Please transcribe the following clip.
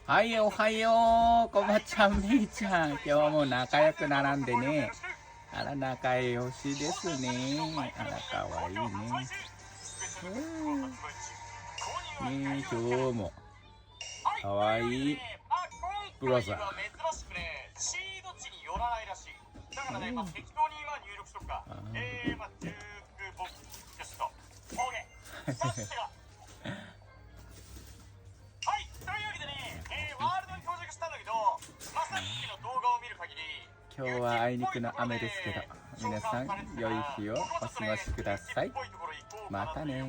はい、おはよう、こまちゃん、みーちゃん。今日も仲良く並んでね。あら、仲良しですね。あら、かわいいね。今日も、かわいいブラザー。シード地に寄らないらしい。だからね、適当に入力しとくか。ジュークボックスと。OK。さすが。はい、というわけでね、ワールドに到着したんだけど、まさっきの動画を見る限り、今日はあいにくの雨ですけど、皆さん、良い日をお過ごしください。またね。